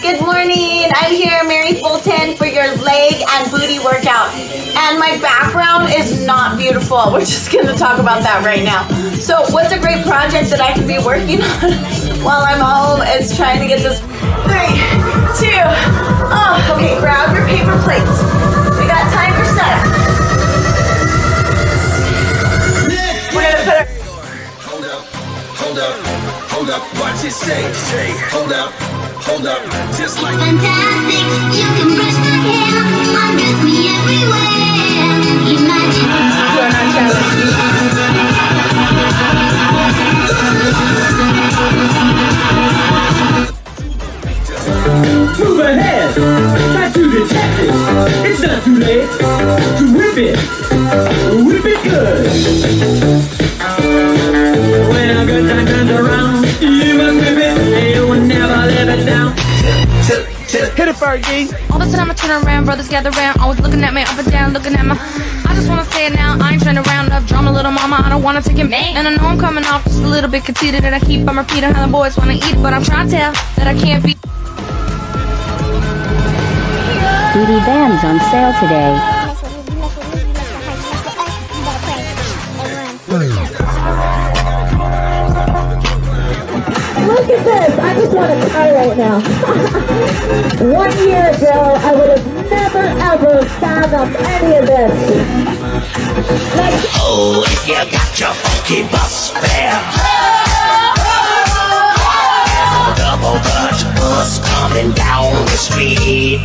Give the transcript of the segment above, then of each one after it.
Good morning. I'm here, Mary Fulton, for your leg and booty workout. And my background is not beautiful. We're just going to talk about that right now. So what's a great project that I could be working on while I'm home is trying to get this 3, 2, okay, grab your paper plates. We got timer set. We're going to put our... Hold up, watch it say, hold up, just like fantastic, you can brush my hair, undress me everywhere, imagine. Move ahead, try to detect it, it's not too late to whip it good. When a good time turns around, you must whip it, you will never live it down. Hit it, Fergie. All the time I turn around, brothers gather around, always looking at me up and down, looking at my... I just wanna say it now, I ain't trying to round up drama, little mama, I don't wanna take it back. And I know I'm coming off just a little bit conceited, and I keep on repeating how the boys wanna eat it, but I'm trying to tell that I can't be... Beauty Vans on sale today. Look at this! I just want to cry right now. 1 year ago, I would have never ever fathomed any of this. oh, if you got your funky bus fare. Double Dutch bus coming down the street.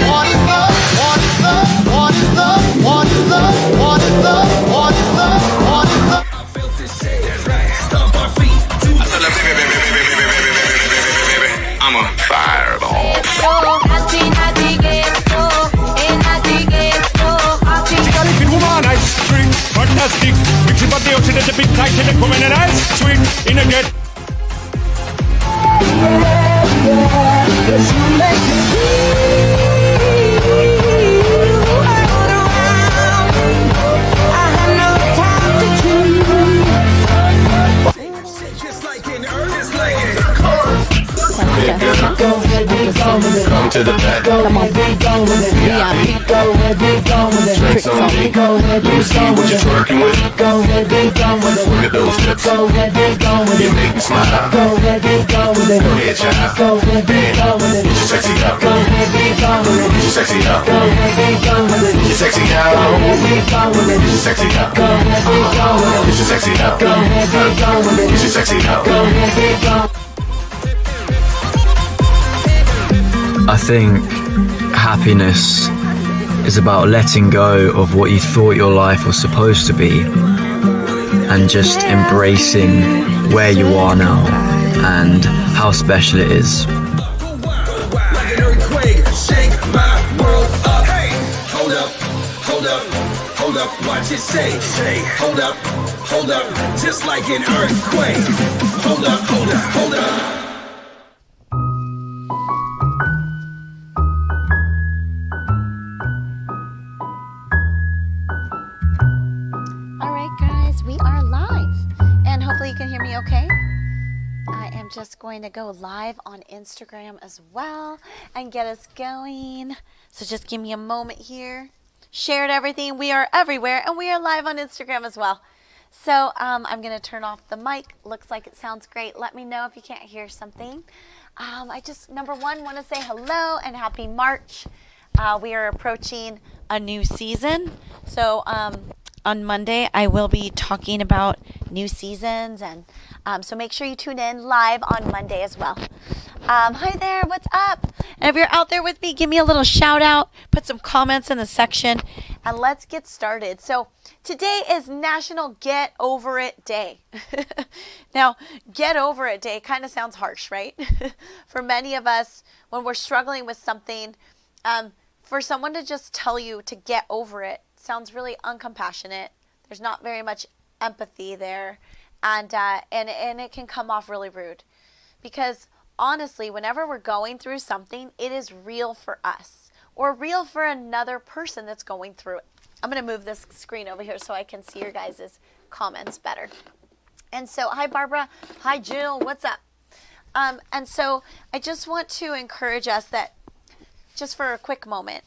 What is love? What is love? What is love? What is love? What is love? What is love? What is love? I felt this shit, that's right. Stomp our feet. I said, baby, I'm a fireball. Woman, ice string, fantastic. Mix it, but the ocean is a big tight and a woman and ice swing in a get. Just like an earnest lady. Come to the back. Come on. Drinks on me. Let me see what you're twerking with. Look at those hips. You make me smile. Go ahead, child. Get your sexy out. Get your sexy out. Get your sexy out. Get your sexy out. Get your sexy out. Get your sexy out. I think happiness is about letting go of what you thought your life was supposed to be and just embracing where you are now and how special it is. Like an earthquake, shake my world up. Hey, hold up, watch it say, hold up, just like an earthquake. Hold up. Hopefully you can hear me okay. I am just going to go live on Instagram as well and get us going. So just give me a moment here. Shared everything. We are everywhere and we are live on Instagram as well. So I'm going to turn off the mic. Looks like it sounds great. Let me know if you can't hear something. I just, number one, want to say hello and happy March. We are approaching a new season. So on Monday, I will be talking about new seasons, and so make sure you tune in live on Monday as well. Hi there, what's up? And if you're out there with me, give me a little shout out, put some comments in the section, and let's get started. So today is National Get Over It Day. Now, Get Over It Day kind of sounds harsh, right? For many of us, when we're struggling with something, for someone to just tell you to get over it sounds really uncompassionate. There's not very much empathy there, and it can come off really rude, because honestly, whenever we're going through something, it is real for us or real for another person that's going through it. I'm going to move this screen over here so I can see your guys' comments better. And so, hi Barbara, hi Jill, what's up? And so I just want to encourage us that just for a quick moment,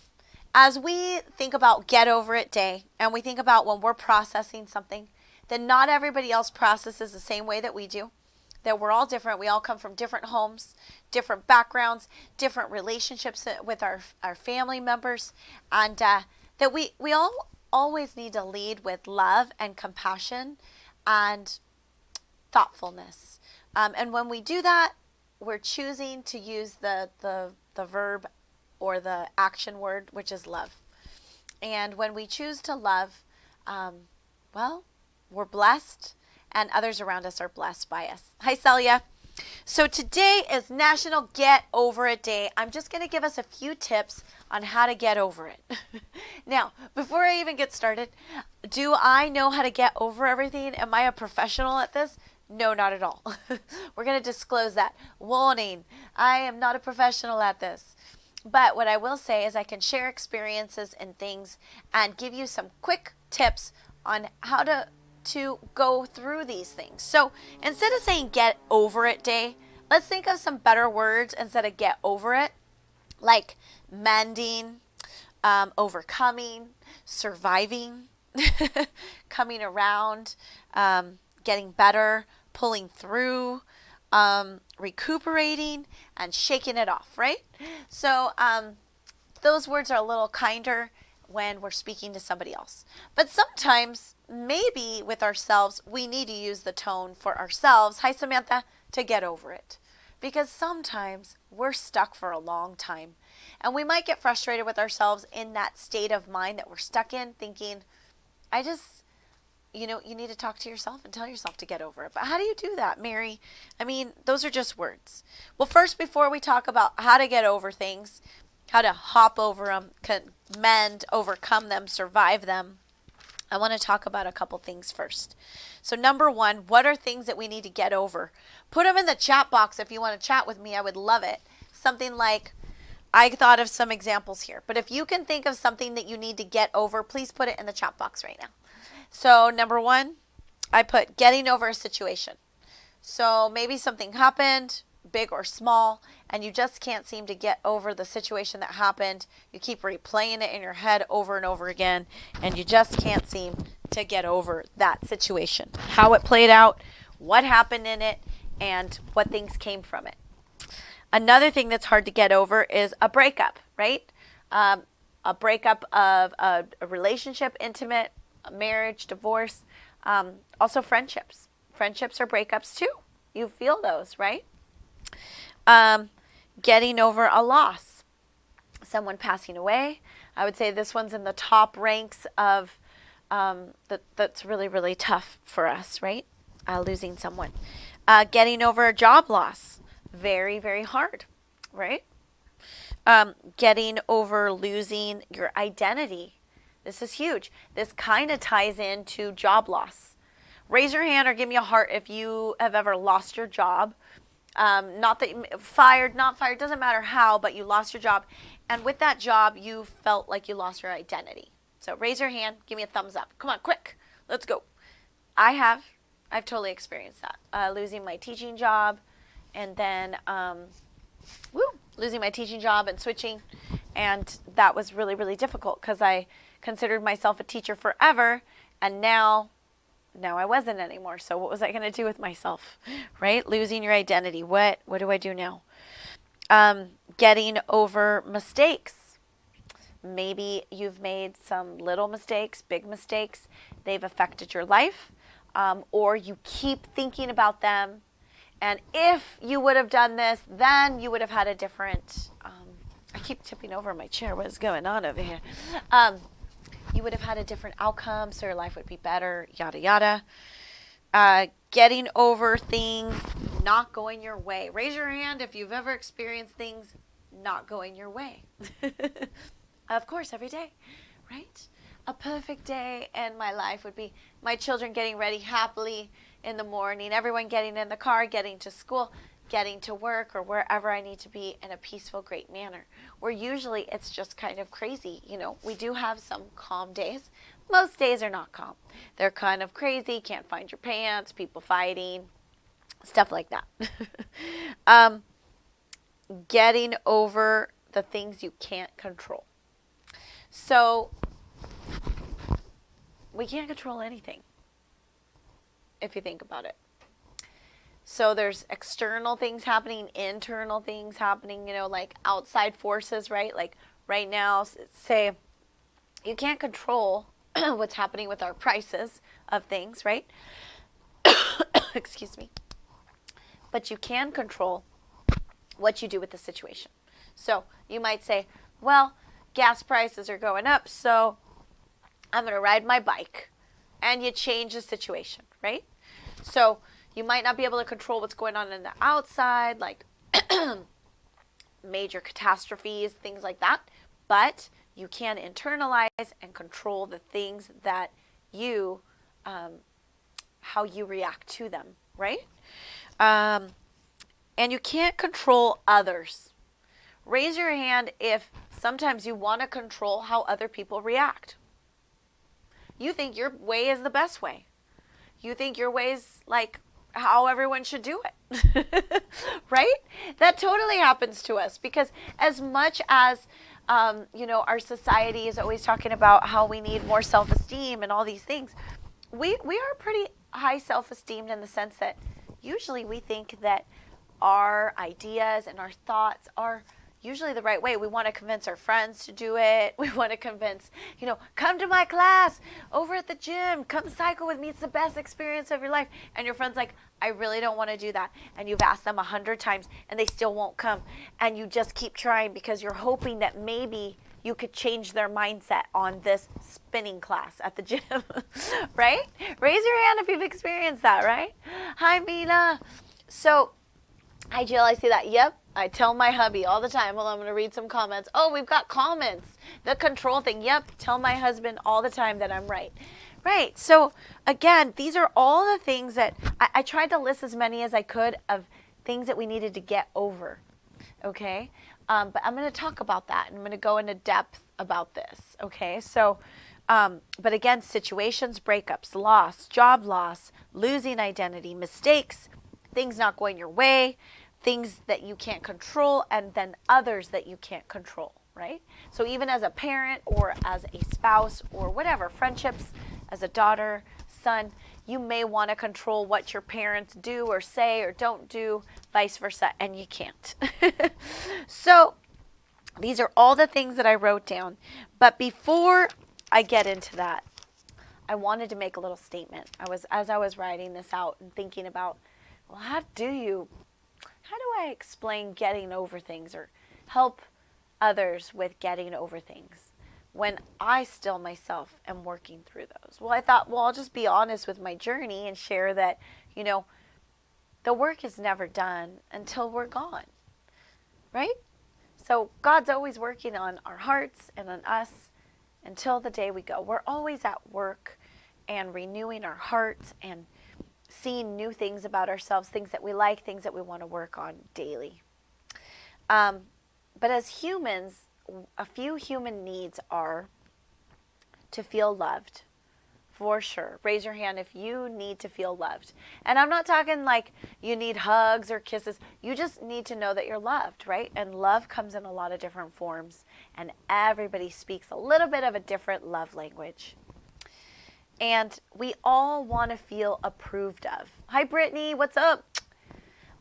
as we think about get over it day, and we think about when we're processing something, that not everybody else processes the same way that we do, that we're all different. We all come from different homes, different backgrounds, different relationships with our family members, and that we all always need to lead with love and compassion and thoughtfulness. And when we do that, we're choosing to use the verb or the action word, which is love. And when we choose to love, well, we're blessed, and others around us are blessed by us. Hi, Celia. So today is National Get Over It Day. I'm just going to give us a few tips on how to get over it. Now, before I even get started, do I know how to get over everything? Am I a professional at this? No, not at all. We're going to disclose that. Warning, I am not a professional at this. But what I will say is I can share experiences and things and give you some quick tips on how to go through these things. So instead of saying get over it day, let's think of some better words instead of get over it, like mending, overcoming, surviving, coming around, getting better, pulling through, recuperating, and shaking it off, right? So those words are a little kinder when we're speaking to somebody else. But sometimes, maybe with ourselves, we need to use the tone for ourselves, hi Samantha, to get over it. Because sometimes we're stuck for a long time. And we might get frustrated with ourselves in that state of mind that we're stuck in, thinking, you need to talk to yourself and tell yourself to get over it. But how do you do that, Mary? I mean, those are just words. Well, first, before we talk about how to get over things, how to hop over them, mend, overcome them, survive them, I want to talk about a couple things first. So number one, what are things that we need to get over? Put them in the chat box if you want to chat with me. I would love it. Something like, I thought of some examples here. But if you can think of something that you need to get over, please put it in the chat box right now. So number one, I put getting over a situation. So maybe something happened, big or small, and you just can't seem to get over the situation that happened. You keep replaying it in your head over and over again, and you just can't seem to get over that situation. How it played out, what happened in it, and what things came from it. Another thing that's hard to get over is a breakup, right? A breakup of a relationship, intimate, a marriage, divorce, also friendships. Friendships are breakups too. You feel those, right? Getting over a loss, someone passing away. I would say this one's in the top ranks of that's really, really tough for us, right? Losing someone. Getting over a job loss, very, very hard, right? Getting over losing your identity. This is huge. This kind of ties into job loss. Raise your hand or give me a heart if you have ever lost your job. Not that you fired, not fired, doesn't matter how, but you lost your job. And with that job, you felt like you lost your identity. So raise your hand, give me a thumbs up. Come on, quick, let's go. I've totally experienced that. Losing my teaching job, and then losing my teaching job and switching. And that was really, really difficult because I considered myself a teacher forever, and now I wasn't anymore. So what was I going to do with myself, right? Losing your identity. What do I do now? Getting over mistakes. Maybe you've made some little mistakes, big mistakes. They've affected your life, or you keep thinking about them. And if you would have done this, then you would have had a different, I keep tipping over my chair. What is going on over here? You would have had a different outcome, so your life would be better, yada, yada. Getting over things not going your way. Raise your hand if you've ever experienced things not going your way. Of course, every day, right? A perfect day in my life would be my children getting ready happily in the morning, everyone getting in the car, getting to school, getting to work, or wherever I need to be in a peaceful, great manner. Where usually it's just kind of crazy. We do have some calm days. Most days are not calm. They're kind of crazy, can't find your pants, people fighting, Stuff like that. Getting over the things you can't control. So we can't control anything if you think about it. So there's external things happening, internal things happening, like outside forces, right? Like right now, say you can't control what's happening with our prices of things, right? Excuse me. But you can control what you do with the situation. So you might say, well, gas prices are going up, so I'm going to ride my bike. And you change the situation, right? So you might not be able to control what's going on the outside, like major catastrophes, things like that. But you can internalize and control the things that you, how you react to them, right? And you can't control others. Raise your hand if sometimes you want to control how other people react. You think your way is the best way. You think your way is like how everyone should do it. Right? That totally happens to us because as much as our society is always talking about how we need more self-esteem and all these things, we are pretty high self-esteemed in the sense that usually we think that our ideas and our thoughts are usually the right way. We want to convince our friends to do it. We want to convince, come to my class over at the gym. Come cycle with me. It's the best experience of your life. And your friend's like, I really don't want to do that. And you've asked them 100 times and they still won't come. And you just keep trying because you're hoping that maybe you could change their mindset on this spinning class at the gym, right? Raise your hand if you've experienced that, right? Hi, Mina. So, hi, Jill. I see that. Yep. I tell my hubby all the time. Well, I'm going to read some comments. Oh, we've got comments. The control thing. Yep. Tell my husband all the time that I'm right. Right. So, again, these are all the things that I tried to list as many as I could of things that we needed to get over. Okay. But I'm going to talk about that. And I'm going to go into depth about this. Okay. So, but again, situations, breakups, loss, job loss, losing identity, mistakes, things not going your way, things that you can't control, and then others that you can't control, right? So even as a parent or as a spouse or whatever, friendships, as a daughter, son, you may want to control what your parents do or say or don't do, vice versa, and you can't. So these are all the things that I wrote down. But before I get into that, I wanted to make a little statement. As I was writing this out and thinking about, well, how do I explain getting over things or help others with getting over things when I still myself am working through those? Well, I thought, I'll just be honest with my journey and share that, the work is never done until we're gone, right? So God's always working on our hearts and on us until the day we go. We're always at work and renewing our hearts and seeing new things about ourselves, things that we like, things that we want to work on daily. But as humans, a few human needs are to feel loved, for sure. Raise your hand if you need to feel loved. And I'm not talking like you need hugs or kisses. You just need to know that you're loved, right? And love comes in a lot of different forms. And everybody speaks a little bit of a different love language. And we all want to feel approved of. Hi, Brittany. What's up?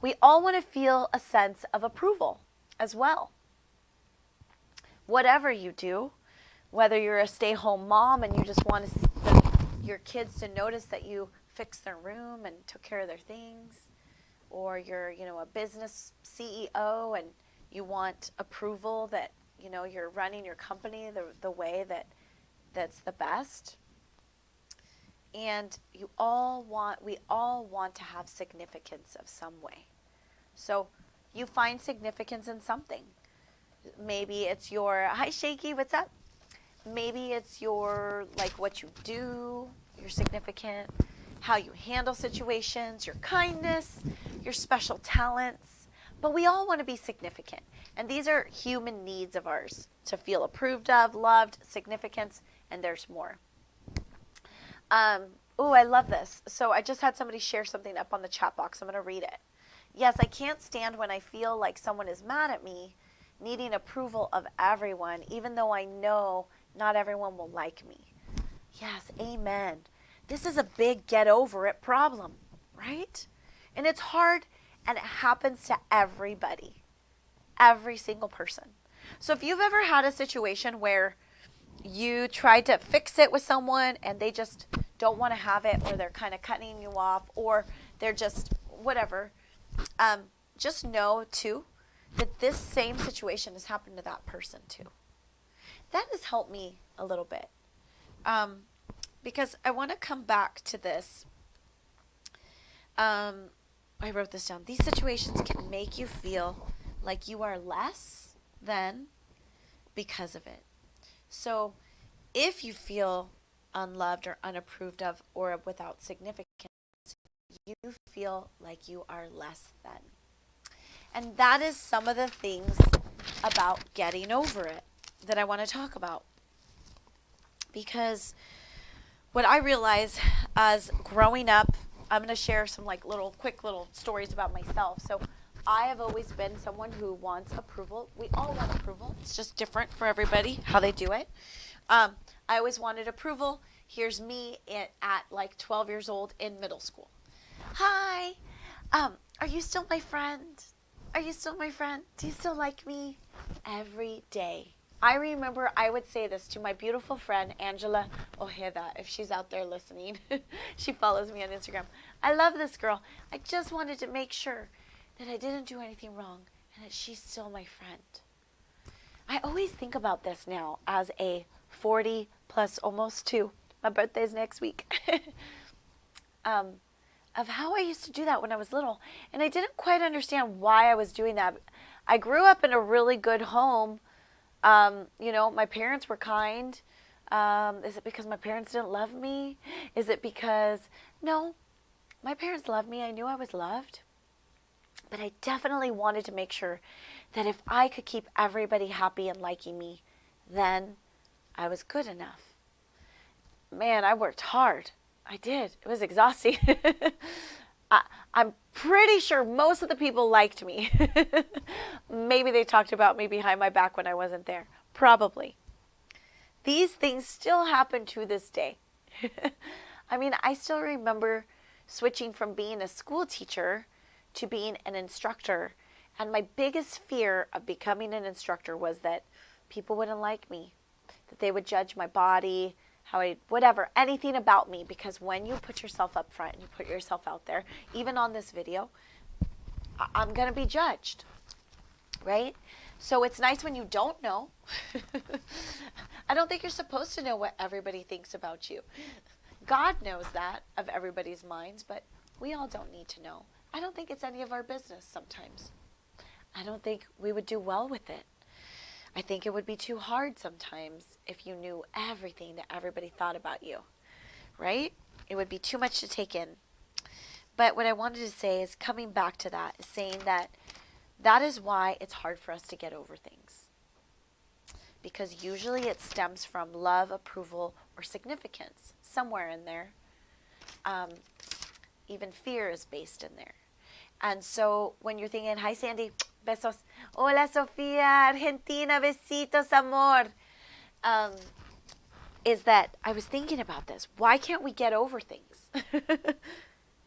We all want to feel a sense of approval as well. Whatever you do, whether you're a stay-home mom and you just want your kids to notice that you fixed their room and took care of their things, or you're, a business CEO and you want approval that, you're running your company the way that's the best. And we all want to have significance of some way. So you find significance in something. Maybe it's your, hi Shaky, what's up? Maybe it's your, what you do, your significant, how you handle situations, your kindness, your special talents. But we all want to be significant. And these are human needs of ours, to feel approved of, loved, significance, and there's more. Oh, I love this. So I just had somebody share something up on the chat box. I'm going to read it. Yes, I can't stand when I feel like someone is mad at me, needing approval of everyone, even though I know not everyone will like me. Yes, amen. This is a big get over it problem, right? And it's hard, and it happens to everybody, every single person. So if you've ever had a situation where you tried to fix it with someone and they just don't want to have it, or they're kind of cutting you off, or they're just whatever, just know too that this same situation has happened to that person too. That has helped me a little bit, because I want to come back to this. I wrote this down. These situations can make you feel like you are less than because of it. So if you feel unloved or unapproved of or without significance, you feel like you are less than. And that is some of the things about getting over it that I want to talk about. Because what I realized as growing up, I'm going to share some quick little stories about myself. So I have always been someone who wants approval. We all want approval. It's just different for everybody how they do it. I always wanted approval. Here's me at like 12 years old in middle school. Hi, are you still my friend? Are you still my friend? Do you still like me? Every day. I remember I would say this to my beautiful friend, Angela Ojeda, if she's out there listening. She follows me on Instagram. I love this girl. I just wanted to make sure that I didn't do anything wrong and that she's still my friend. I always think about this now as a 40 plus almost 2. My birthday's next week. Of how I used to do that when I was little. And I didn't quite understand why I was doing that. I grew up in a really good home. My parents were kind. Is it because my parents didn't love me? Is it because, no, my parents loved me. I knew I was loved. But I definitely wanted to make sure that if I could keep everybody happy and liking me, then I was good enough. Man, I worked hard. I did. It was exhausting. I'm pretty sure most of the people liked me. Maybe they talked about me behind my back when I wasn't there. Probably. These things still happen to this day. I mean, I still remember switching from being a school teacher to being an instructor. And my biggest fear of becoming an instructor was that people wouldn't like me, that they would judge my body, anything about me, because when you put yourself up front and you put yourself out there, even on this video, I'm going to be judged, right? So it's nice when you don't know. I don't think you're supposed to know what everybody thinks about you. God knows that of everybody's minds, but we all don't need to know. I don't think it's any of our business sometimes. I don't think we would do well with it. I think it would be too hard sometimes if you knew everything that everybody thought about you, right? It would be too much to take in. But what I wanted to say is coming back to that, is saying that is why it's hard for us to get over things. Because usually it stems from love, approval, or significance, somewhere in there. Even fear is based in there. And so when you're thinking, hi Sandy, besos. Hola Sofía, Argentina, besitos, amor. Is that I was thinking about this. Why can't we get over things?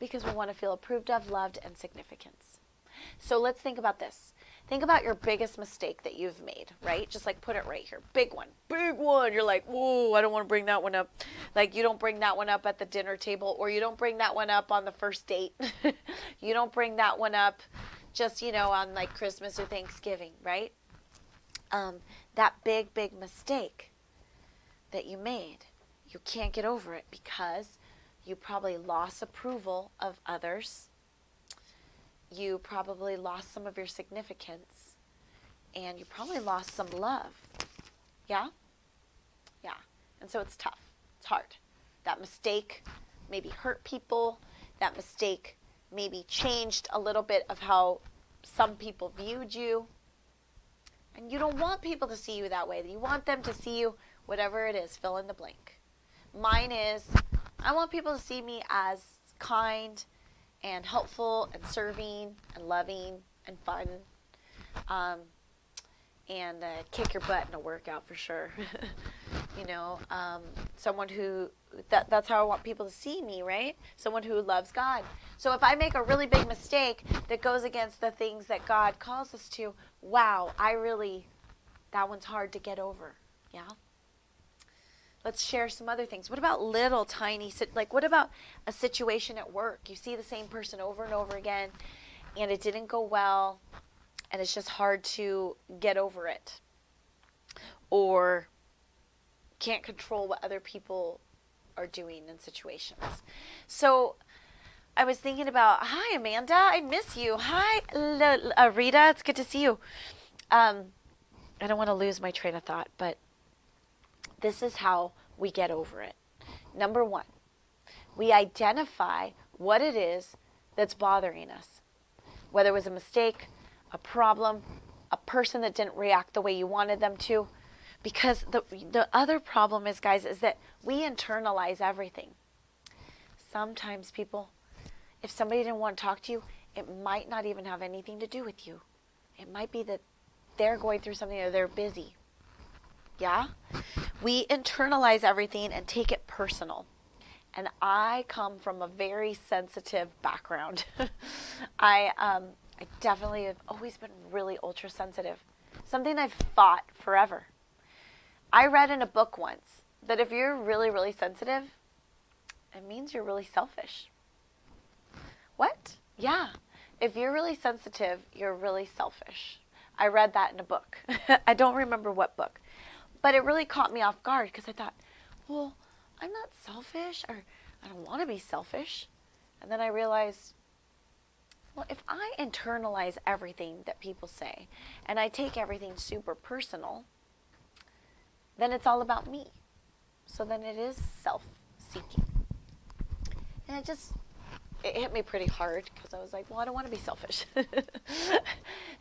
Because we want to feel approved of, loved, and significance. So let's think about this. Think about your biggest mistake that you've made, right? Just like put it right here. Big one. Big one. You're like, whoa, I don't want to bring that one up. Like you don't bring that one up at the dinner table, or you don't bring that one up on the first date. You don't bring that one up just, on like Christmas or Thanksgiving, right? That big mistake that you made, you can't get over it because you probably lost approval of others. You probably lost some of your significance, and you probably lost some love. Yeah? Yeah. And so it's tough. It's hard. That mistake maybe hurt people. That mistake maybe changed a little bit of how some people viewed you. And you don't want people to see you that way. You want them to see you, whatever it is, fill in the blank. Mine is, I want people to see me as kind and helpful and serving and loving and fun. And kick your butt in a workout for sure. Someone who, that's how I want people to see me, right? Someone who loves God. So if I make a really big mistake that goes against the things that God calls us to, wow, that one's hard to get over. Yeah? Let's share some other things. What about little tiny, what about a situation at work? You see the same person over and over again, and it didn't go well, and it's just hard to get over it. Or can't control what other people are doing in situations. So I was thinking about, hi, Amanda, I miss you. Hi, Rita, it's good to see you. I don't want to lose my train of thought, but this is how we get over it. Number one, we identify what it is that's bothering us. Whether it was a mistake, a problem, a person that didn't react the way you wanted them to. Because the other problem is, guys, is that we internalize everything. Sometimes people, if somebody didn't want to talk to you, it might not even have anything to do with you. It might be that they're going through something or they're busy. Yeah? We internalize everything and take it personal. And I come from a very sensitive background. I definitely have always been really ultra sensitive. Something I've fought forever. I read in a book once that if you're really, really sensitive, it means you're really selfish. What? Yeah. If you're really sensitive, you're really selfish. I read that in a book. I don't remember what book. But it really caught me off guard because I thought, well, I'm not selfish, or I don't want to be selfish. And then I realized, well, if I internalize everything that people say and I take everything super personal, then it's all about me. So then it is self-seeking. And it hit me pretty hard because I was like, well, I don't want to be selfish.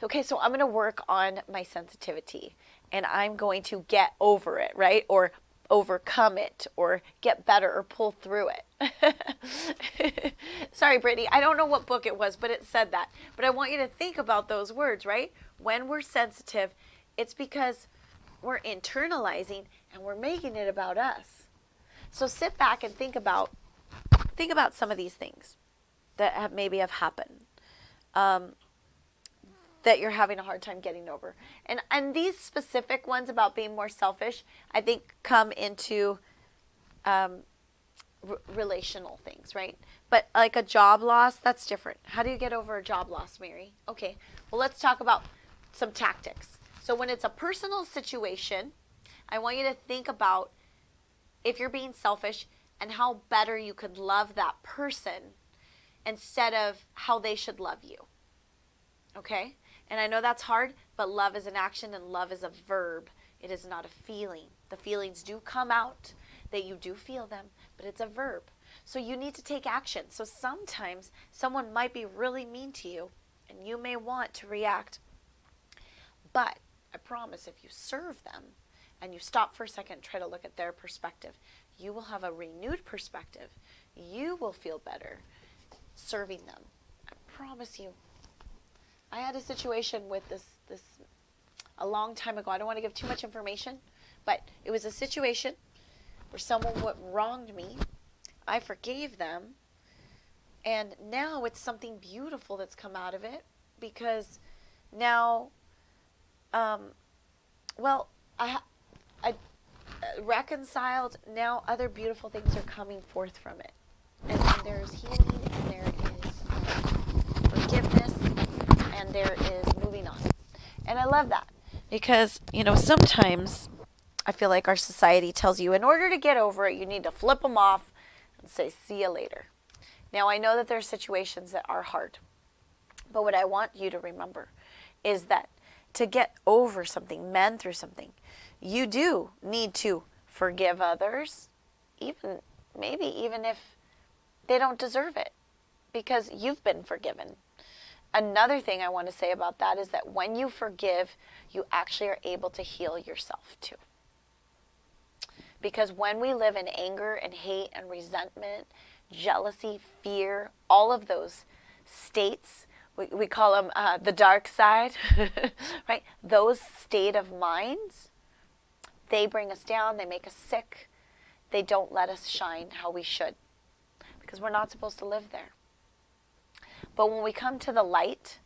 Okay, so I'm going to work on my sensitivity and I'm going to get over it, right? Or overcome it, or get better, or pull through it. Sorry, Brittany, I don't know what book it was, but it said that. But I want you to think about those words, right? When we're sensitive, it's because we're internalizing and we're making it about us. So sit back and think about some of these things that have happened that you're having a hard time getting over. And these specific ones about being more selfish, I think come into relational things, right? But like a job loss, that's different. How do you get over a job loss, Mary? Okay, well, let's talk about some tactics. So when it's a personal situation, I want you to think about if you're being selfish and how better you could love that person instead of how they should love you. Okay? And I know that's hard, but love is an action and love is a verb. It is not a feeling. The feelings do come out, that you do feel them, but it's a verb. So you need to take action. So sometimes someone might be really mean to you and you may want to react. But I promise if you serve them and you stop for a second and try to look at their perspective, you will have a renewed perspective. You will feel better serving them. I promise you. I had a situation with this a long time ago. I don't want to give too much information, but it was a situation where someone wronged me. I forgave them, and now it's something beautiful that's come out of it because now, I reconciled. Now other beautiful things are coming forth from it, and there's healing, and there is forgiveness. And there is moving on. And I love that because, sometimes I feel like our society tells you in order to get over it, you need to flip them off and say, see you later. Now, I know that there are situations that are hard, but what I want you to remember is that to get over something, mend through something, you do need to forgive others, maybe even if they don't deserve it, because you've been forgiven. Another thing I want to say about that is that when you forgive, you actually are able to heal yourself too. Because when we live in anger and hate and resentment, jealousy, fear, all of those states, we call them the dark side, right? Those state of minds, they bring us down, they make us sick, they don't let us shine how we should, because we're not supposed to live there. But when we come to the light,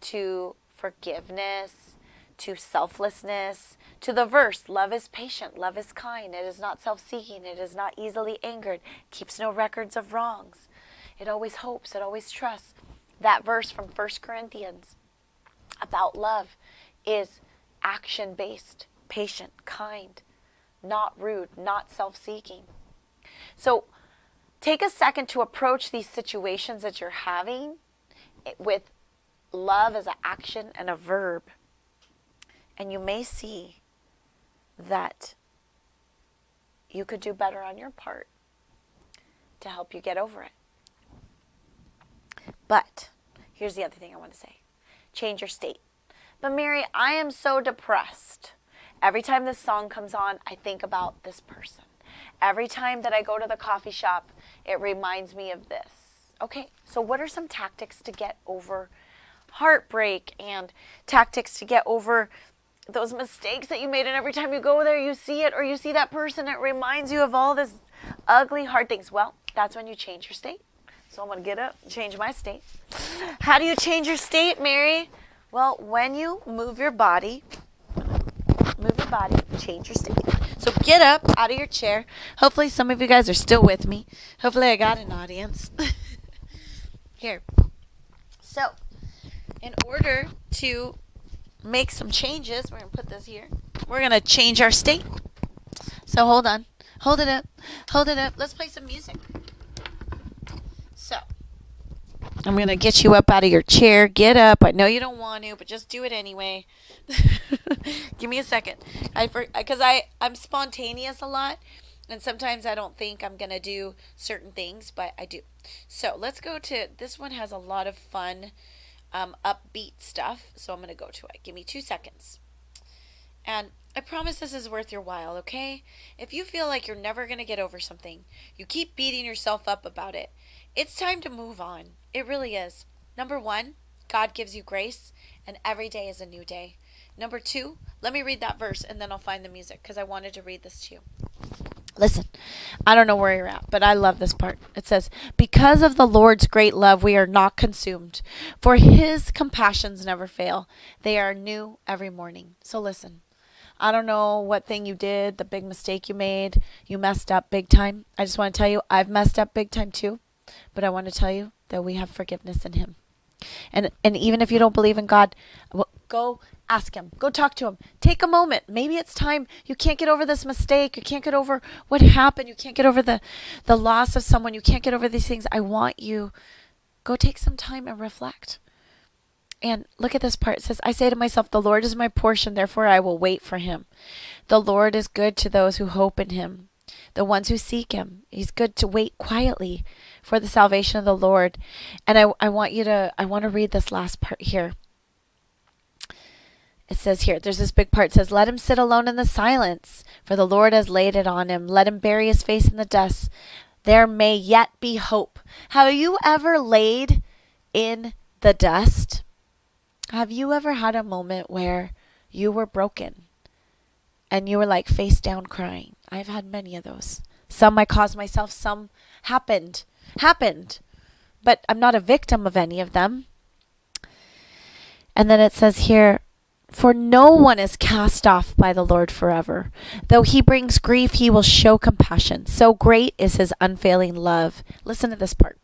to forgiveness, to selflessness, to the verse, love is patient, love is kind, it is not self-seeking, it is not easily angered, keeps no records of wrongs, it always hopes, it always trusts. That verse from 1 Corinthians about love is action-based, patient, kind, not rude, not self-seeking. So take a second to approach these situations that you're having with love as an action and a verb. And you may see that you could do better on your part to help you get over it. But here's the other thing I want to say. Change your state. But Mary, I am so depressed. Every time this song comes on, I think about this person. Every time that I go to the coffee shop, it reminds me of this. Okay, so what are some tactics to get over heartbreak and tactics to get over those mistakes that you made, and every time you go there, you see it, or you see that person, it reminds you of all this ugly, hard things? Well, that's when you change your state. So I'm going to get up and change my state. How do you change your state, Mary? Well, when you move your body, change your state. So get up out of your chair. Hopefully some of you guys are still with me. Hopefully I got an audience. Here. So, in order to make some changes, we're going to put this here. We're going to change our state. So hold on. Hold it up. Hold it up. Let's play some music. So, I'm going to get you up out of your chair. Get up. I know you don't want to, but just do it anyway. Give me a second. Because I'm spontaneous a lot, and sometimes I don't think I'm going to do certain things, but I do. So, let's go to, this one has a lot of fun, upbeat stuff, so I'm going to go to it. Give me 2 seconds. And I promise this is worth your while, okay? If you feel like you're never going to get over something, you keep beating yourself up about it, it's time to move on. It really is. Number 1, God gives you grace, and every day is a new day. Number 2, let me read that verse, and then I'll find the music, because I wanted to read this to you. Listen, I don't know where you're at, but I love this part. It says, because of the Lord's great love, we are not consumed, for his compassions never fail. They are new every morning. So listen, I don't know what thing you did, the big mistake you made. You messed up big time. I just want to tell you, I've messed up big time too, but I want to tell you that we have forgiveness in him. And even if you don't believe in God, go ask him. Go talk to him. Take a moment. Maybe it's time. You can't get over this mistake. You can't get over what happened. You can't get over the loss of someone. You can't get over these things. I want you, go take some time and reflect. And look at this part. It says, I say to myself, the Lord is my portion, therefore I will wait for him. The Lord is good to those who hope in him, the ones who seek him. He's good to wait quietly for the salvation of the Lord. And I want to read this last part here. It says here, there's this big part. It says, let him sit alone in the silence, for the Lord has laid it on him. Let him bury his face in the dust. There may yet be hope. Have you ever laid in the dust? Have you ever had a moment where you were broken and you were like face down crying? I've had many of those. Some I caused myself, some happened. But I'm not a victim of any of them. And then it says here, for no one is cast off by the Lord forever. Though he brings grief, he will show compassion. So great is his unfailing love. Listen to this part.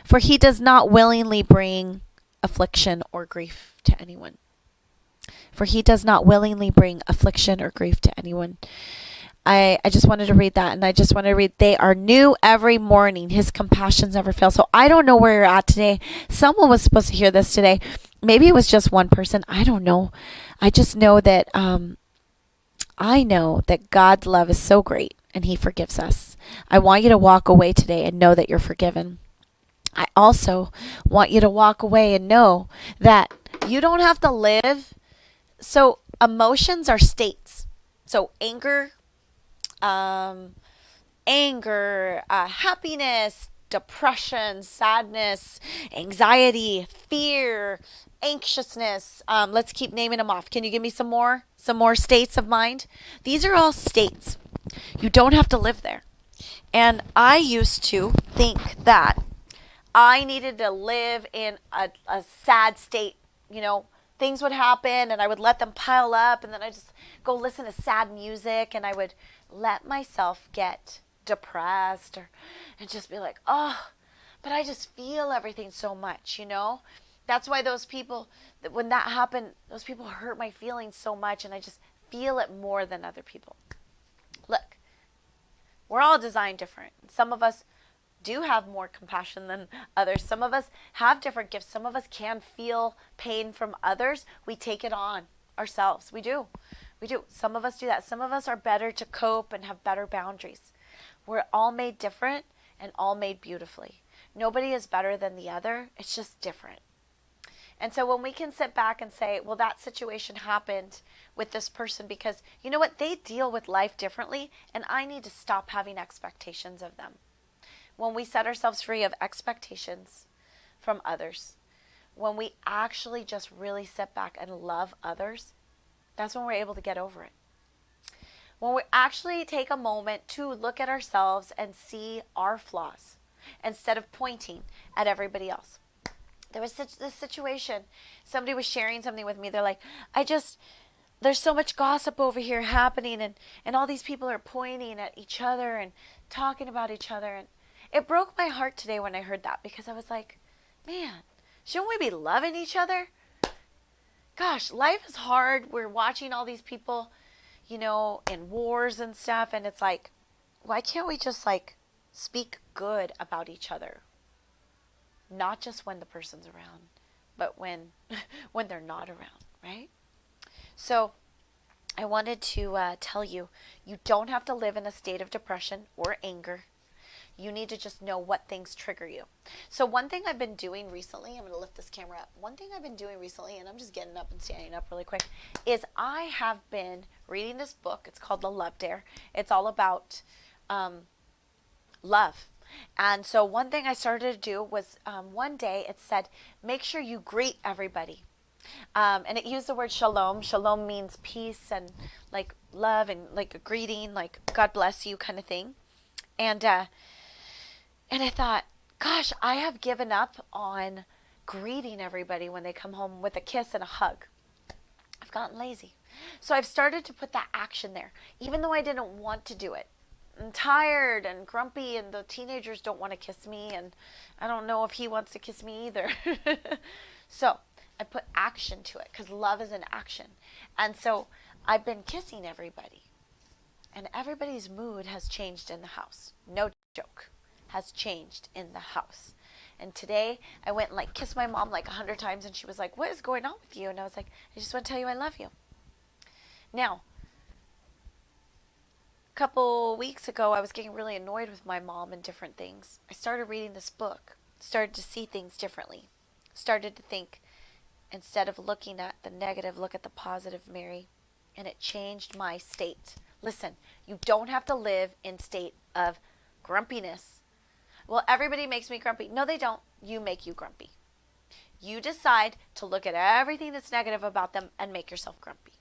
For he does not willingly bring affliction or grief to anyone. For he does not willingly bring affliction or grief to anyone. I just wanted to read that, and I just wanted to read, they are new every morning. His compassions never fail. So I don't know where you're at today. Someone was supposed to hear this today. Maybe it was just one person. I don't know. I just know that God's love is so great, and he forgives us. I want you to walk away today and know that you're forgiven. I also want you to walk away and know that you don't have to live. So emotions are states. So anger, anger, happiness, depression, sadness, anxiety, fear, anxiousness. Let's keep naming them off. Can you give me some more states of mind? These are all states. You don't have to live there. And I used to think that I needed to live in a sad state. Things would happen and I would let them pile up, and then I just go listen to sad music, and I would let myself get depressed and just be like, oh, but I just feel everything so much. That's why those people, when that happened, those people hurt my feelings so much, and I just feel it more than other people. Look, we're all designed different. Some of us do have more compassion than others. Some of us have different gifts. Some of us can feel pain from others. We take it on ourselves. We do. Some of us do that. Some of us are better to cope and have better boundaries. We're all made different and all made beautifully. Nobody is better than the other. It's just different. And so when we can sit back and say, well, that situation happened with this person because, you know what, they deal with life differently, and I need to stop having expectations of them. When we set ourselves free of expectations from others, when we actually just really sit back and love others, that's when we're able to get over it. When we actually take a moment to look at ourselves and see our flaws instead of pointing at everybody else. There was this situation, somebody was sharing something with me. They're like, there's so much gossip over here happening, and all these people are pointing at each other and talking about each other. And it broke my heart today when I heard that, because I was like, man, shouldn't we be loving each other? Gosh, life is hard. We're watching all these people, in wars and stuff, and it's like, why can't we just speak good about each other? Not just when the person's around, but when they're not around, right? So I wanted to tell you, you don't have to live in a state of depression or anger. You need to just know what things trigger you. So one thing I've been doing recently, I'm going to lift this camera up. One thing I've been doing recently, and I'm just getting up and standing up really quick, is I have been reading this book. It's called The Love Dare. It's all about love. And so one thing I started to do was one day it said, make sure you greet everybody. And it used the word shalom. Shalom means peace and love and a greeting, God bless you kind of thing. And I thought, gosh, I have given up on greeting everybody when they come home with a kiss and a hug. I've gotten lazy. So I've started to put that action there, even though I didn't want to do it. I'm tired and grumpy, and the teenagers don't want to kiss me, and I don't know if he wants to kiss me either. So I put action to it, because love is an action. And so I've been kissing everybody, and everybody's mood has changed in the house. No joke, has changed in the house. And today I went and kissed my mom 100 times, and she was like, what is going on with you? And I was like, I just want to tell you I love you. Now, couple weeks ago, I was getting really annoyed with my mom and different things. I started reading this book, started to see things differently, started to think, instead of looking at the negative, look at the positive, Mary, and it changed my state. Listen, you don't have to live in state of grumpiness. Well, everybody makes me grumpy. No, they don't. You make you grumpy. You decide to look at everything that's negative about them and make yourself grumpy.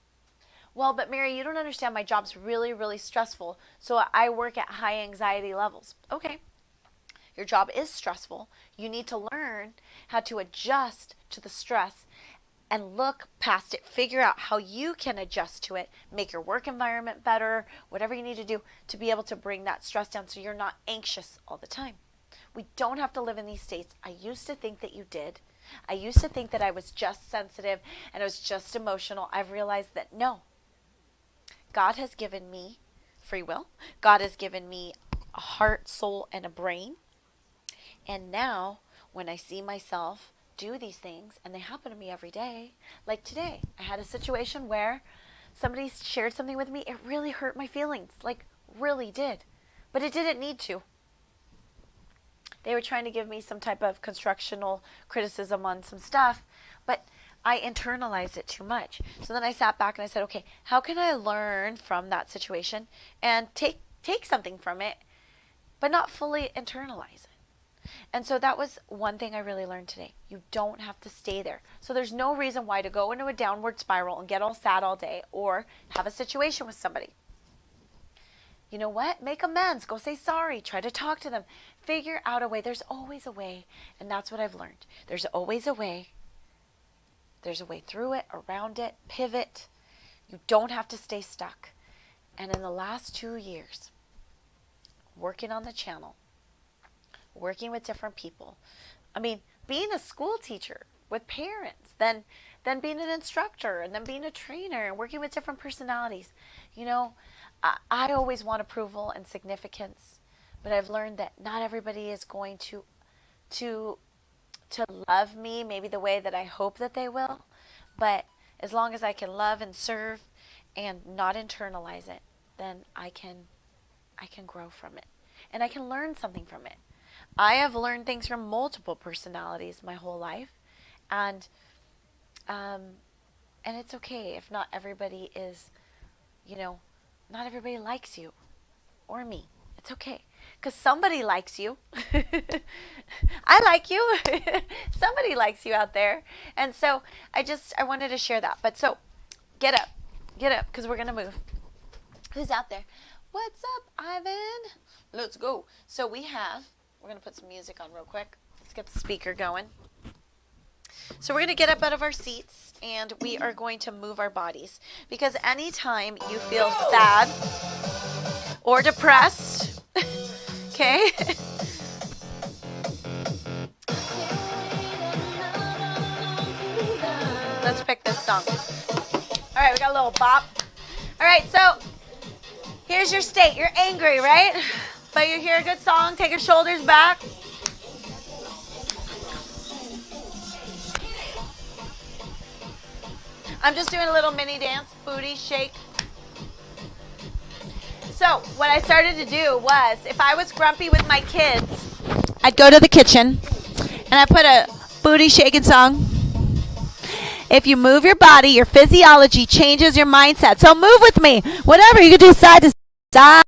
Well, but Mary, you don't understand. My job's really, really stressful, so I work at high anxiety levels. Okay, your job is stressful. You need to learn how to adjust to the stress and look past it. Figure out how you can adjust to it, make your work environment better, whatever you need to do to be able to bring that stress down so you're not anxious all the time. We don't have to live in these states. I used to think that you did. I used to think that I was just sensitive and I was just emotional. I've realized that no. God has given me free will. God has given me a heart, soul, and a brain. And now, when I see myself do these things, and they happen to me every day, like today, I had a situation where somebody shared something with me. It really hurt my feelings, really did. But it didn't need to. They were trying to give me some type of constructional criticism on some stuff, but I internalized it too much. So then I sat back and I said, okay, how can I learn from that situation and take take something from it, but not fully internalize it. And so that was one thing I really learned today. You don't have to stay there. So there's no reason why to go into a downward spiral and get all sad all day or have a situation with somebody. You know what? Make amends. Go say sorry. Try to talk to them. Figure out a way. There's always a way. And that's what I've learned. There's always a way. There's a way through it, around it, pivot. You don't have to stay stuck. And in the last 2 years, working on the channel, working with different people. I mean, being a school teacher with parents, then being an instructor, and then being a trainer, and working with different personalities. You know, I always want approval and significance, but I've learned that not everybody is going to love me maybe the way that I hope that they will. But as long as I can love and serve and not internalize it, then I can grow from it, and I can learn something from it. I have learned things from multiple personalities my whole life, and it's okay if not everybody is, not everybody likes you or me. It's okay, because somebody likes you. I like you. Somebody likes you out there, and so I wanted to share that. But so, get up, because we're gonna move. Who's out there? What's up, Ivan? Let's go. So we're going to put some music on real quick. Let's get the speaker going. So we're going to get up out of our seats, and we are going to move our bodies. Because anytime you feel sad or depressed, okay? Let's pick this song. All right, we got a little bop. All right, so here's your state. You're angry, right? But you hear a good song, take your shoulders back. I'm just doing a little mini dance, booty shake. So what I started to do was, if I was grumpy with my kids, I'd go to the kitchen and I put a booty shaking song. If you move your body, your physiology changes your mindset. So move with me. Whatever, you can do side to side.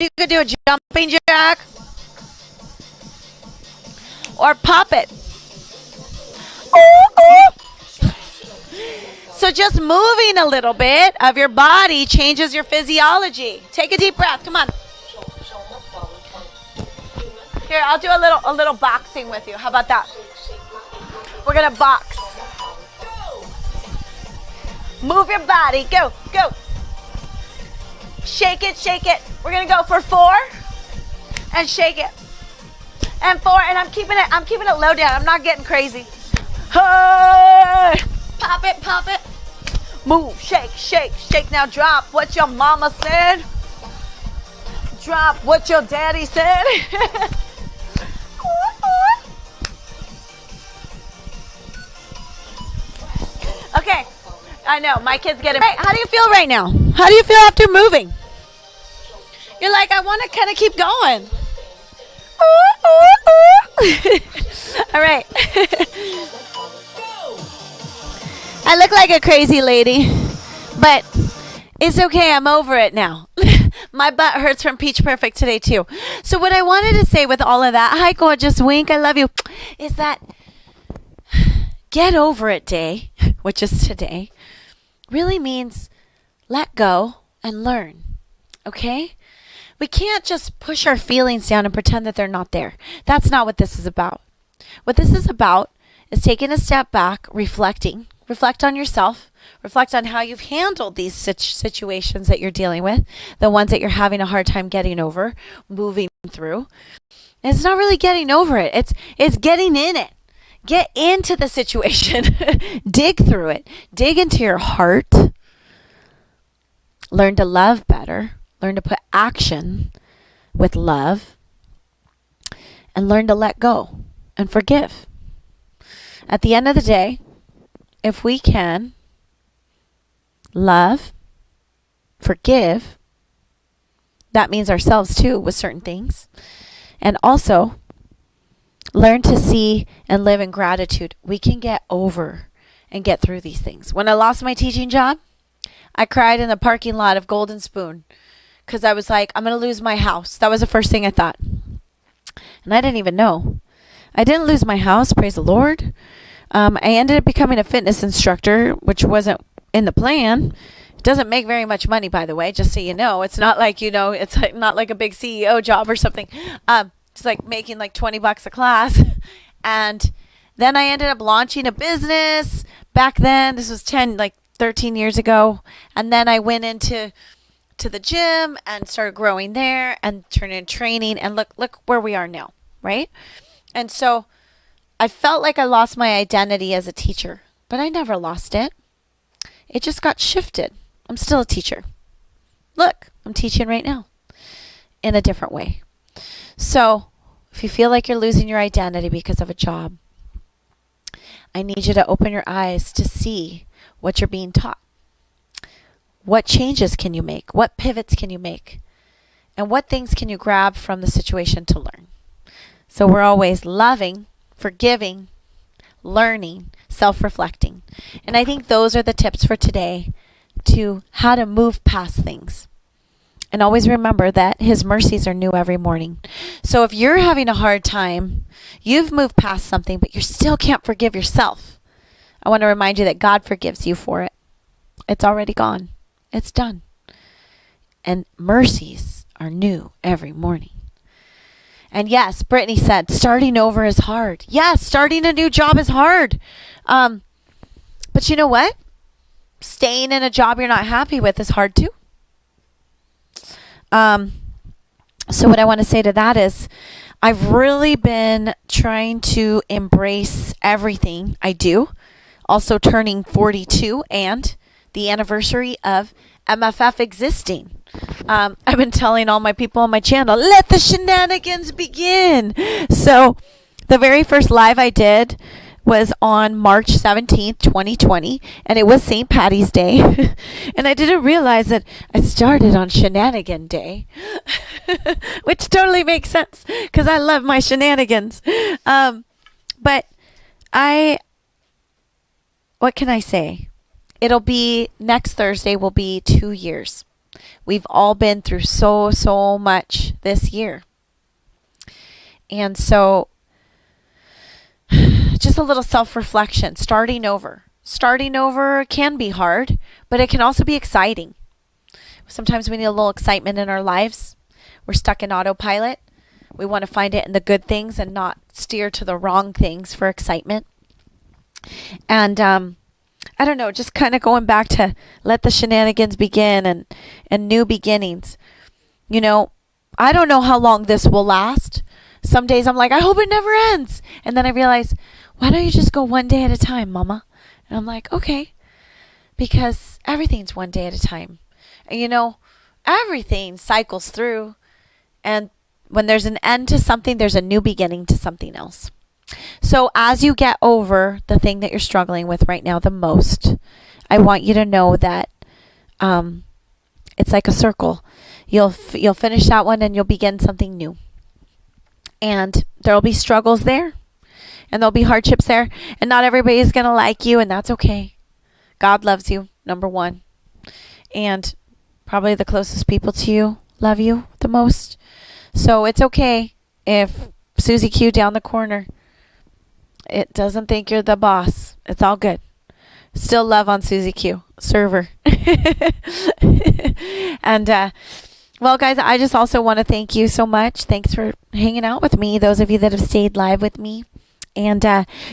You could do a jumping jack or pop it. Ooh, ooh. So just moving a little bit of your body changes your physiology. Take a deep breath. Come on. Here, I'll do a little boxing with you. How about that? We're gonna box. Move your body. Go, go. Shake it, shake it. We're gonna go for 4 and shake it. And 4, and I'm keeping it low down. I'm not getting crazy. Hey! Pop it, pop it. Move, shake, shake, shake. Now drop what your mama said. Drop what your daddy said. Okay. I know, my kids get it. Hey, how do you feel right now? How do you feel after moving? You're like, I want to kind of keep going. All right. I look like a crazy lady, but it's okay. I'm over it now. My butt hurts from Peach Perfect today, too. So what I wanted to say with all of that, hi, gorgeous wink, I love you, is that get over it day, which is today, really means let go and learn, okay? We can't just push our feelings down and pretend that they're not there. That's not what this is about. What this is about is taking a step back, reflecting. Reflect on yourself. Reflect on how you've handled these situations that you're dealing with, the ones that you're having a hard time getting over, moving through. And it's not really getting over it. It's getting in it. Get into the situation. Dig through it. Dig into your heart. Learn to love better. Learn to put action with love. And learn to let go and forgive. At the end of the day, if we can love, forgive, that means ourselves too with certain things. And also learn to see and live in gratitude. We can get over and get through these things. When I lost my teaching job, I cried in the parking lot of Golden Spoon because I was like, I'm going to lose my house. That was the first thing I thought. And I didn't even know. I didn't lose my house, praise the Lord. I ended up becoming a fitness instructor, which wasn't in the plan. It doesn't make very much money, by the way, just so you know. It's not like, it's like, not like a big CEO job or something. It's like making like $20 a class. And then I ended up launching a business back then. This was 13 years ago. And then I went into the gym and started growing there and turned in training. And look where we are now, right? And so I felt like I lost my identity as a teacher, but I never lost it. It just got shifted. I'm still a teacher. Look, I'm teaching right now in a different way. So if you feel like you're losing your identity because of a job, I need you to open your eyes to see what you're being taught. What changes can you make? What pivots can you make? And what things can you grab from the situation to learn? So we're always loving, forgiving, learning, self-reflecting. And I think those are the tips for today to how to move past things. And always remember that His mercies are new every morning. So if you're having a hard time, you've moved past something, but you still can't forgive yourself, I want to remind you that God forgives you for it. It's already gone. It's done. And mercies are new every morning. And yes, Brittany said, starting over is hard. Yes, starting a new job is hard. But you know what? Staying in a job you're not happy with is hard too. So what I want to say to that is I've really been trying to embrace everything I do. Also turning 42 and the anniversary of MFF existing. I've been telling all my people on my channel, let the shenanigans begin. So the very first live I did was on March 17th, 2020, and it was St. Patty's Day. And I didn't realize that I started on Shenanigan Day, which totally makes sense because I love my shenanigans. But what can I say? It'll be next Thursday will be 2 years. We've all been through so much this year. And so just a little self-reflection, starting over. Starting over can be hard, but it can also be exciting. Sometimes we need a little excitement in our lives. We're stuck in autopilot. We want to find it in the good things and not steer to the wrong things for excitement. And I don't know, just kind of going back to let the shenanigans begin and new beginnings. I don't know how long this will last. Some days I'm like, I hope it never ends. And then I realize, why don't you just go one day at a time, Mama? And I'm like, okay, because everything's one day at a time. And everything cycles through. And when there's an end to something, there's a new beginning to something else. So as you get over the thing that you're struggling with right now the most, I want you to know that it's like a circle. You'll finish that one and you'll begin something new. And there'll be struggles there. And there'll be hardships there. And not everybody's going to like you, and that's okay. God loves you, number one. And probably the closest people to you love you the most. So it's okay if Susie Q down the corner, it doesn't think you're the boss. It's all good. Still love on Susie Q. Serve her. And, well, guys, I just also want to thank you so much. Thanks for hanging out with me, those of you that have stayed live with me. And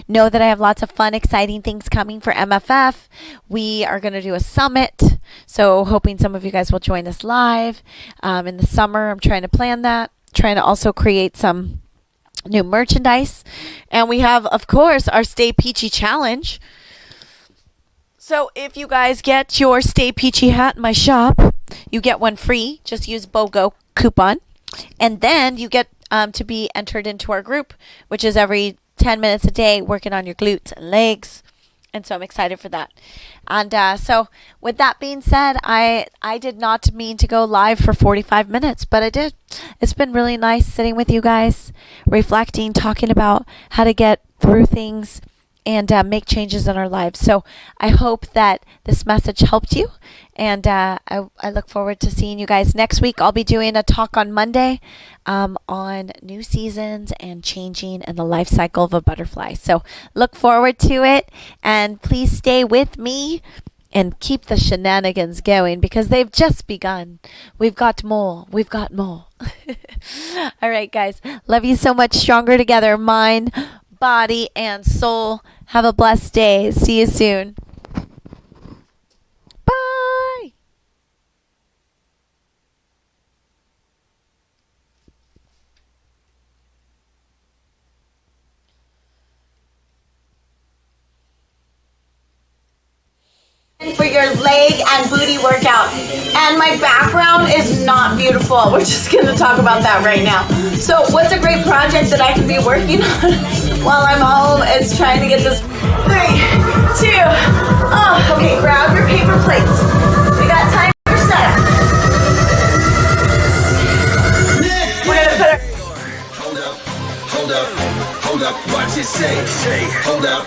know that I have lots of fun, exciting things coming for MFF. We are going to do a summit. So hoping some of you guys will join us live in the summer. I'm trying to plan that. Trying to also create some new merchandise. And we have, of course, our Stay Peachy Challenge. So if you guys get your Stay Peachy hat in my shop, you get one free. Just use BOGO coupon. And then you get to be entered into our group, which is every 10 minutes a day working on your glutes and legs. And so I'm excited for that. And so with that being said, I did not mean to go live for 45 minutes, but I did. It's been really nice sitting with you guys, reflecting, talking about how to get through things and make changes in our lives. So I hope that this message helped you, and I look forward to seeing you guys next week. I'll be doing a talk on Monday on new seasons and changing in the life cycle of a butterfly. So look forward to it, and please stay with me and keep the shenanigans going, because they've just begun. We've got more. We've got more. All right, guys. Love you so much. Stronger together, mind, body, and soul. Have a blessed day. See you soon. Bye. For your leg and booty workout. And my background is not beautiful. We're just going to talk about that right now. So what's a great project that I can be working on while I'm home is trying to get this 3, 2, oh, okay, grab your paper plates. We got time for setup. We're going to put our... Hold up, watch it say, hold up,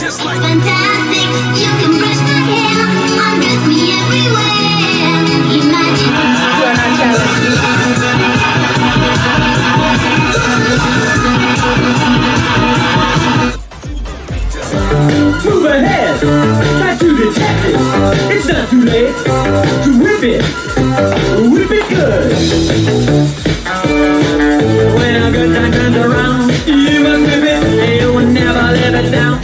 just like Fantastic, you can brush my hair, undress me everywhere. Move ahead, try to detect it. It's not too late to whip it good. When a good time comes around, you must whip it, and you will never live it down.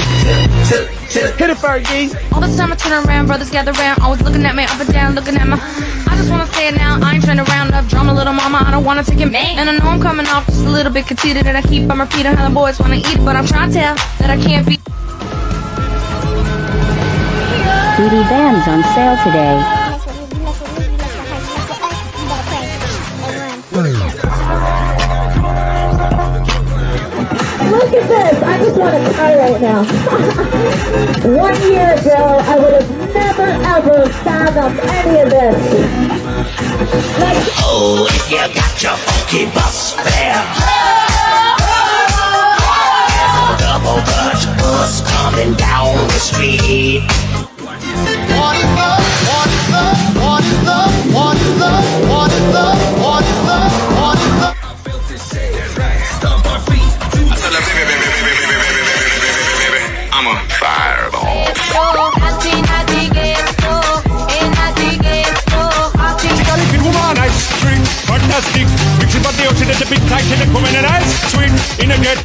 Hit it, Fergie. All the time I turn around, brothers gather round, always looking at me up and down, looking at my. I just wanna say it now, I ain't trying to round up drama, little mama, I don't wanna take it. And I know I'm coming off just a little bit conceited, and I keep on repeating how the boys wanna eat, but I'm trying to tell that I can't be. Booty bands on sale today. Look at this. I just want to cry right now. 1 year ago, I would have never, ever fathomed any of this. Like, oh, if you got your funky bus fare. Double Dutch bus coming down the street. What is love? What is love? What is love? What is love? What is love? What is love? What is love? I felt this shade, stomp our feet. I tell her, baby, I'm a fireball. Woman, ice string, fantastic. Mix it up the ocean, the big tight in the woman and ice swing in a get.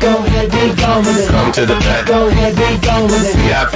Go ahead, be gone with it. Come to the back. Go ahead, be gone with it. VIP